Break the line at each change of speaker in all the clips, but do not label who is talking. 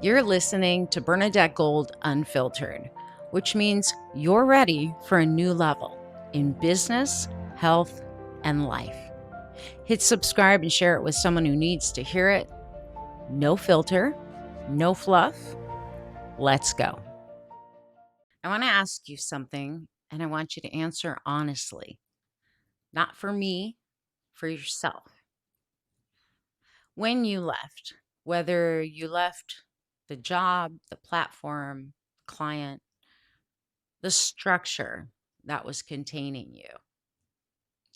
You're listening to Bernadette Gold Unfiltered, which means you're ready for a new level in business, health, and life. Hit subscribe and share it with someone who needs to hear it. No filter, no fluff. Let's go. I want to ask you something, and I want you to answer honestly. Not for me, for yourself. When you left, whether you left the job, the platform, client, the structure that was containing you,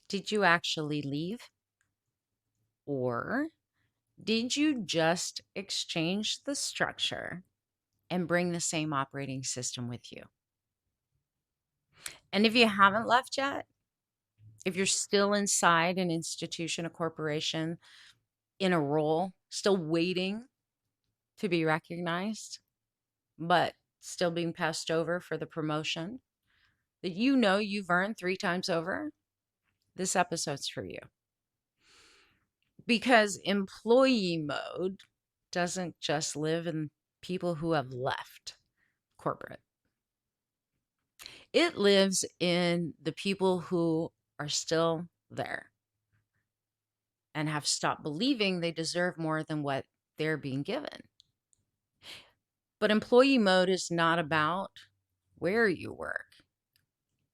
did you actually leave? Or did you just exchange the structure and bring the same operating system with you? And if you haven't left yet, if you're still inside an institution, a corporation, in a role, still waiting to be recognized, but still being passed over for the promotion that you know you've earned 3 times over, this episode's for you. Because employee mode doesn't just live in people who have left corporate. It lives in the people who are still there and have stopped believing they deserve more than what they're being given. But employee mode is not about where you work.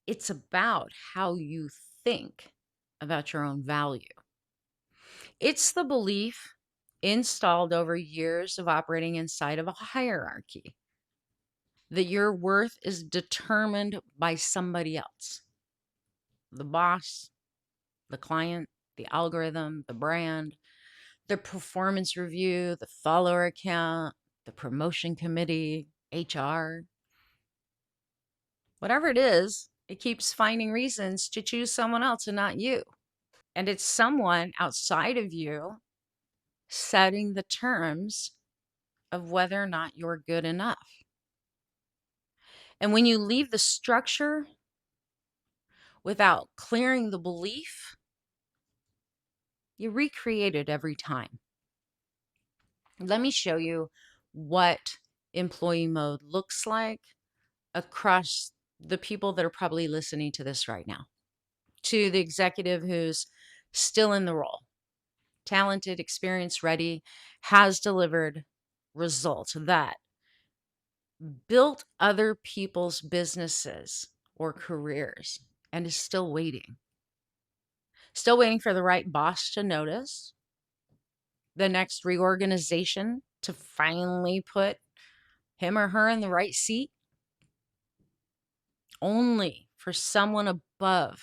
It's about how you think about your own value. It's the belief installed over years of operating inside of a hierarchy that your worth is determined by somebody else, the boss, the client, the algorithm, the brand, the performance review, the follower account, the promotion committee, HR. Whatever it is, it keeps finding reasons to choose someone else and not you. And it's someone outside of you setting the terms of whether or not you're good enough. And when you leave the structure without clearing the belief, you recreate it every time. Let me show you what employee mode looks like across the people that are probably listening to this right now. To the executive who's still in the role, talented, experienced, ready, has delivered results that built other people's businesses or careers and is still waiting. Still waiting for the right boss to notice, the next reorganization to finally put him or her in the right seat, only for someone above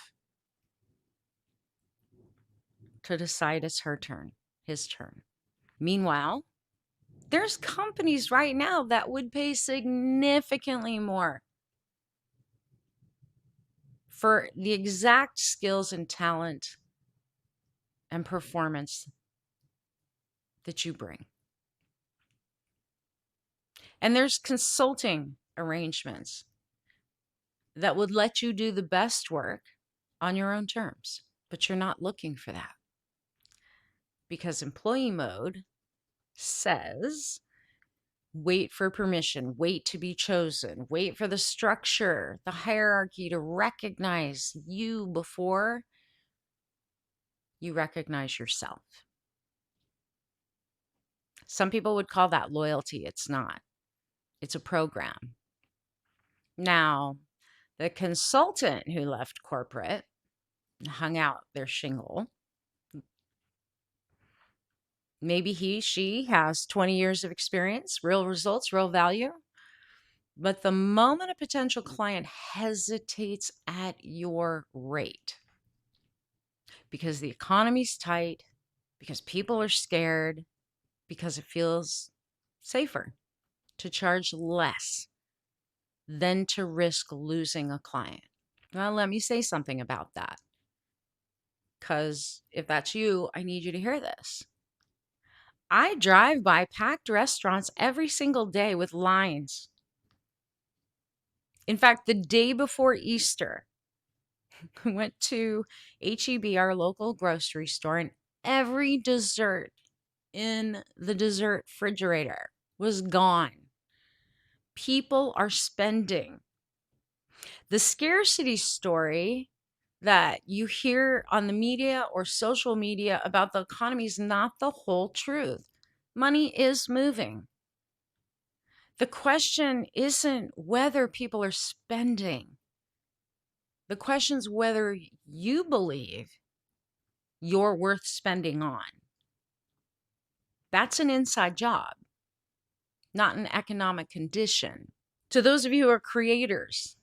to decide it's her turn, his turn. Meanwhile, there's companies right now that would pay significantly more for the exact skills and talent and performance that you bring. And there's consulting arrangements that would let you do the best work on your own terms, but you're not looking for that. Because employee mode says, wait for permission, wait to be chosen, wait for the structure, the hierarchy to recognize you before you recognize yourself. Some people would call that loyalty. It's not. It's a program. Now, the consultant who left corporate and hung out their shingle, maybe she has 20 years of experience, real results, real value. But the moment a potential client hesitates at your rate because the economy's tight, because people are scared, because it feels safer to charge less than to risk losing a client. Well, let me say something about that. Because if that's you, I need you to hear this. I drive by packed restaurants every single day with lines. In fact, the day before Easter, I went to HEB, our local grocery store, and every dessert in the dessert refrigerator was gone. People are spending. The scarcity story that you hear on the media or social media about the economy is not the whole truth. Money is moving. The question isn't whether people are spending. The question is whether you believe you're worth spending on. That's an inside job, not an economic condition. To those of you who are creators,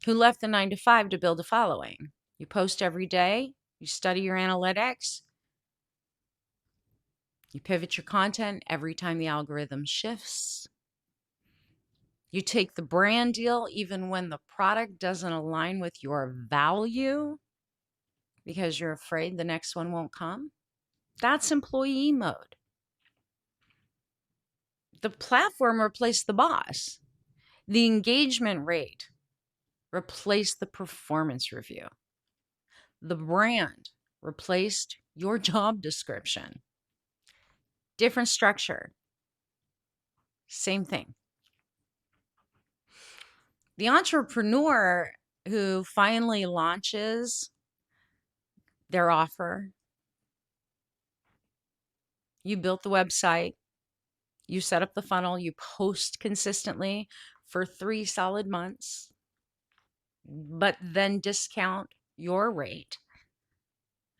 who left the 9 to 5 to build a following, you post every day, you study your analytics, you pivot your content every time the algorithm shifts. You take the brand deal even when the product doesn't align with your value because you're afraid the next one won't come. That's employee mode. The platform replaced the boss. The engagement rate replaced the performance review. The brand replaced your job description. Different structure. Same thing. The entrepreneur who finally launches their offer, you built the website, you set up the funnel, you post consistently for 3 solid months, but then discount your rate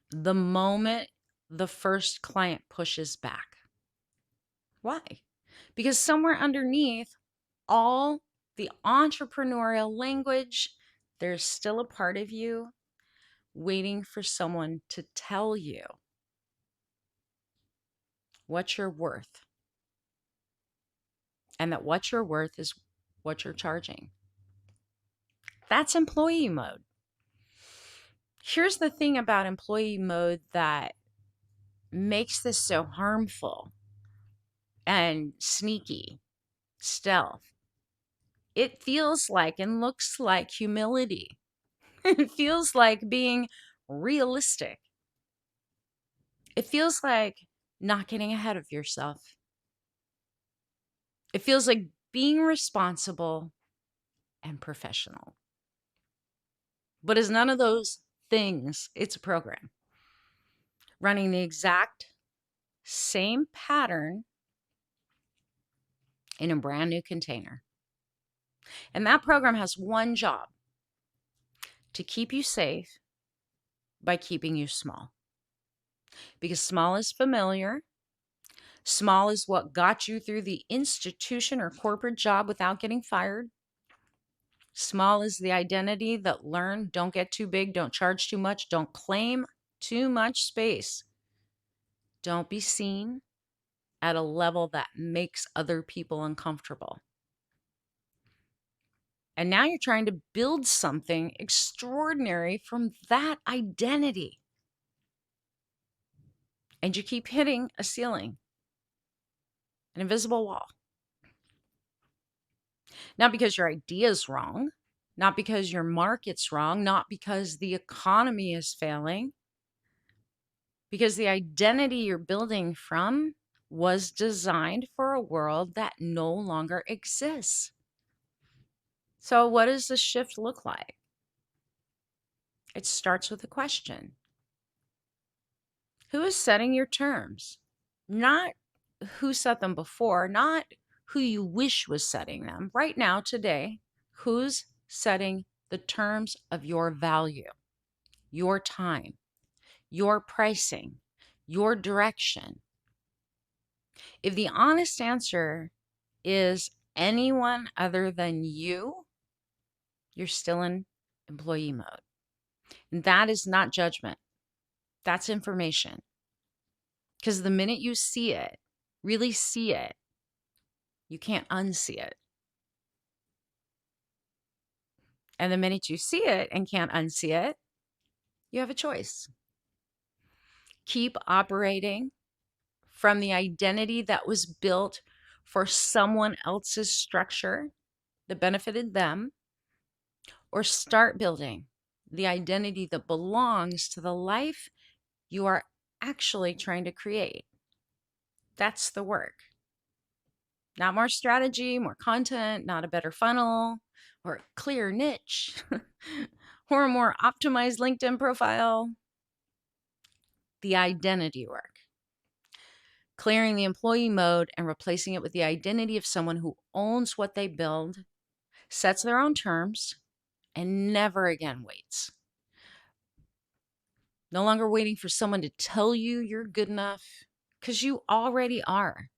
the moment the first client pushes back. Why? Because somewhere underneath all the entrepreneurial language, there's still a part of you waiting for someone to tell you what you're worth. And that what you're worth is what you're charging. That's employee mode. Here's the thing about employee mode that makes this so harmful and sneaky, stealth. It feels like and looks like humility. It feels like being realistic. It feels like not getting ahead of yourself. It feels like being responsible and professional. But as none of those things, it's a program running the exact same pattern in a brand new container. And that program has one job: to keep you safe by keeping you small. Because small is familiar. Small is what got you through the institution or corporate job without getting fired. Small is the identity that learned don't get too big, don't charge too much, don't claim too much space. Don't be seen at a level that makes other people uncomfortable. And now you're trying to build something extraordinary from that identity. And you keep hitting a ceiling, an invisible wall. Not because your idea is wrong, not because your market's wrong, not because the economy is failing, because the identity you're building from was designed for a world that no longer exists. So what does the shift look like? It starts with a question. Who is setting your terms? Not who set them before, not who you wish was setting them. Right now, today, who's setting the terms of your value, your time, your pricing, your direction? If the honest answer is anyone other than you, you're still in employee mode. And that is not judgment. That's information. Because the minute you see it, really see it, you can't unsee it. And the minute you see it and can't unsee it, you have a choice. Keep operating from the identity that was built for someone else's structure that benefited them, or start building the identity that belongs to the life you are actually trying to create. That's the work. Not more strategy, more content, not a better funnel or a clear niche or a more optimized LinkedIn profile. The identity work. Clearing the employee mode and replacing it with the identity of someone who owns what they build, sets their own terms, and never again waits. No longer waiting for someone to tell you you're good enough, because you already are.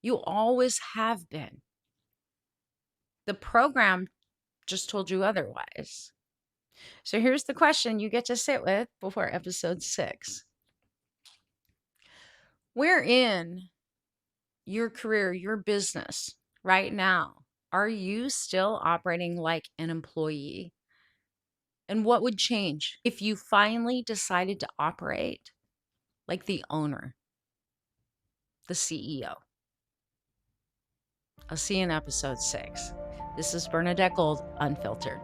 You always have been. The program just told you otherwise. So here's the question you get to sit with before episode 6. Where in your career, your business right now, are you still operating like an employee? And what would change if you finally decided to operate like the owner, the CEO? I'll see you in episode 6. This is Bernadette Gold, Unfiltered.